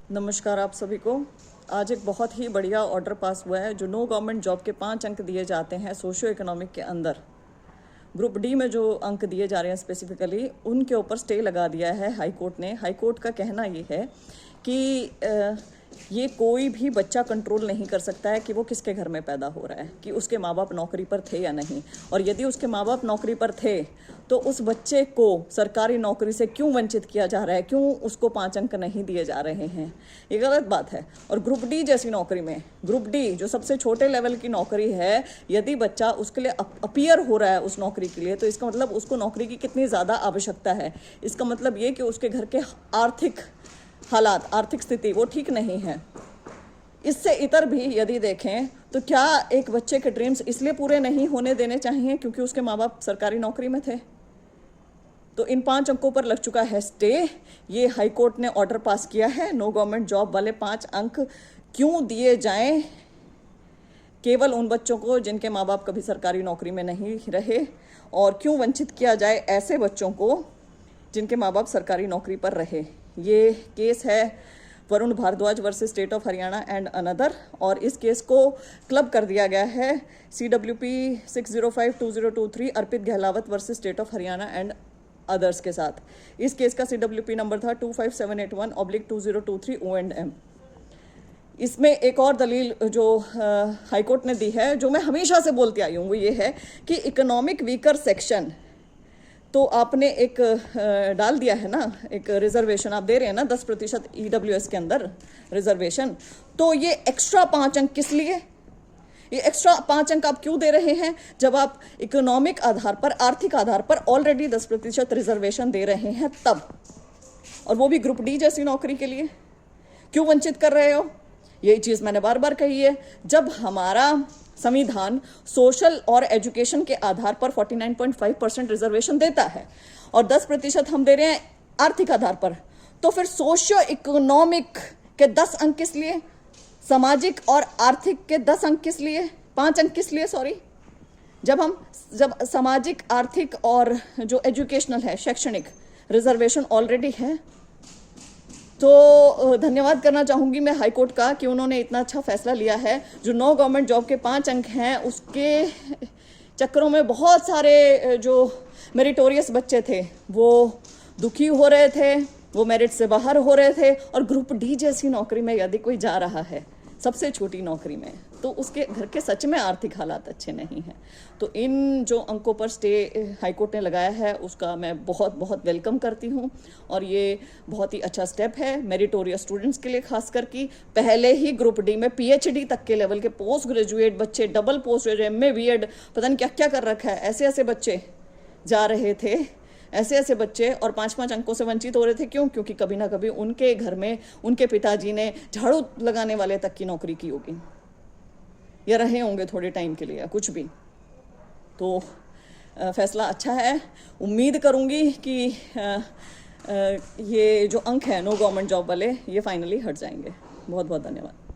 नमस्कार आप सभी को। आज एक बहुत ही बढ़िया ऑर्डर पास हुआ है। जो नो गवर्नमेंट जॉब के 5 अंक दिए जाते हैं सोशियो इकोनॉमिक के अंदर, ग्रुप डी में जो अंक दिए जा रहे हैं स्पेसिफिकली, उनके ऊपर स्टे लगा दिया है हाई कोर्ट ने। हाई कोर्ट का कहना ये है कि ये कोई भी बच्चा कंट्रोल नहीं कर सकता है कि वो किसके घर में पैदा हो रहा है, कि उसके माँ बाप नौकरी पर थे या नहीं, और यदि उसके माँ बाप नौकरी पर थे तो उस बच्चे को सरकारी नौकरी से क्यों वंचित किया जा रहा है, क्यों उसको 5 अंक नहीं दिए जा रहे हैं। ये गलत बात है। और ग्रुप डी जैसी नौकरी में, ग्रुप डी जो सबसे छोटे लेवल की नौकरी है, यदि बच्चा उसके लिए अपीयर हो रहा है उस नौकरी के लिए, तो इसका मतलब उसको नौकरी की कितनी ज़्यादा आवश्यकता है। इसका मतलब ये कि उसके घर के आर्थिक हालात, आर्थिक स्थिति वो ठीक नहीं है। इससे इतर भी यदि देखें तो क्या एक बच्चे के ड्रीम्स इसलिए पूरे नहीं होने देने चाहिए क्योंकि उसके माँ बाप सरकारी नौकरी में थे। तो इन 5 अंकों पर लग चुका है स्टे। ये हाई कोर्ट ने ऑर्डर पास किया है, नो गवर्नमेंट जॉब वाले 5 अंक क्यों दिए जाएं केवल उन बच्चों को जिनके माँ बाप कभी सरकारी नौकरी में नहीं रहे, और क्यों वंचित किया जाए ऐसे बच्चों को जिनके माँ बाप सरकारी नौकरी पर रहे। ये केस है Varun Bhardwaj versus state of Haryana and another, और इस केस को क्लब कर दिया गया है CWP 6052023 Arpit Gahlawat versus state of Haryana and others के साथ। इस केस का CWP नंबर था 25781/2023 O&M। इसमें एक और दलील जो हाईकोर्ट ने दी है, जो मैं हमेशा से बोलती आई हूँ, वो ये है कि इकोनॉमिक वीकर सेक्शन, तो आपने एक डाल दिया है ना, एक रिजर्वेशन आप दे रहे हैं ना 10% EWS के अंदर रिजर्वेशन, तो ये एक्स्ट्रा 5 अंक किस लिए? ये एक्स्ट्रा 5 अंक आप क्यों दे रहे हैं जब आप इकोनॉमिक आधार पर, आर्थिक आधार पर ऑलरेडी 10% रिजर्वेशन दे रहे हैं तब, और वो भी ग्रुप डी जैसी नौकरी के लिए क्यों वंचित कर रहे हो? यही चीज़ मैंने बार बार कही है। जब हमारा संविधान सोशल और एजुकेशन के आधार पर 49.5% रिजर्वेशन देता है और 10% हम दे रहे हैं आर्थिक आधार पर, तो फिर सोशियो इकोनॉमिक के 10 अंक किस लिए, सामाजिक और आर्थिक के 10 अंक किस लिए, 5 अंक किस लिए, सॉरी। जब सामाजिक, आर्थिक और जो एजुकेशनल है, शैक्षणिक रिजर्वेशन ऑलरेडी है, तो धन्यवाद करना चाहूँगी मैं हाई कोर्ट का कि उन्होंने इतना अच्छा फैसला लिया है। जो नो गवर्नमेंट जॉब के 5 अंक हैं, उसके चक्करों में बहुत सारे जो मेरिटोरियस बच्चे थे वो दुखी हो रहे थे, वो मेरिट से बाहर हो रहे थे। और ग्रुप डी जैसी नौकरी में यदि कोई जा रहा है, सबसे छोटी नौकरी में, तो उसके घर के सच में आर्थिक हालात अच्छे नहीं हैं। तो इन जो अंकों पर स्टे हाईकोर्ट ने लगाया है उसका मैं बहुत बहुत वेलकम करती हूँ, और ये बहुत ही अच्छा स्टेप है मेरिटोरियस स्टूडेंट्स के लिए। खासकर कि पहले ही ग्रुप डी में PhD तक के लेवल के पोस्ट ग्रेजुएट बच्चे, double post graduate, MA BEd, पता नहीं क्या क्या कर रखा है, ऐसे ऐसे बच्चे जा रहे थे, ऐसे ऐसे बच्चे, और 5-5 अंकों से वंचित हो रहे थे। क्यों? क्योंकि कभी ना कभी उनके घर में उनके पिताजी ने झाड़ू लगाने वाले तक की नौकरी की होगी, या रहे होंगे थोड़े टाइम के लिए, या कुछ भी। तो फैसला अच्छा है। उम्मीद करूँगी कि ये जो अंक है नो गवर्नमेंट जॉब वाले, ये फाइनली हट जाएंगे। बहुत बहुत धन्यवाद।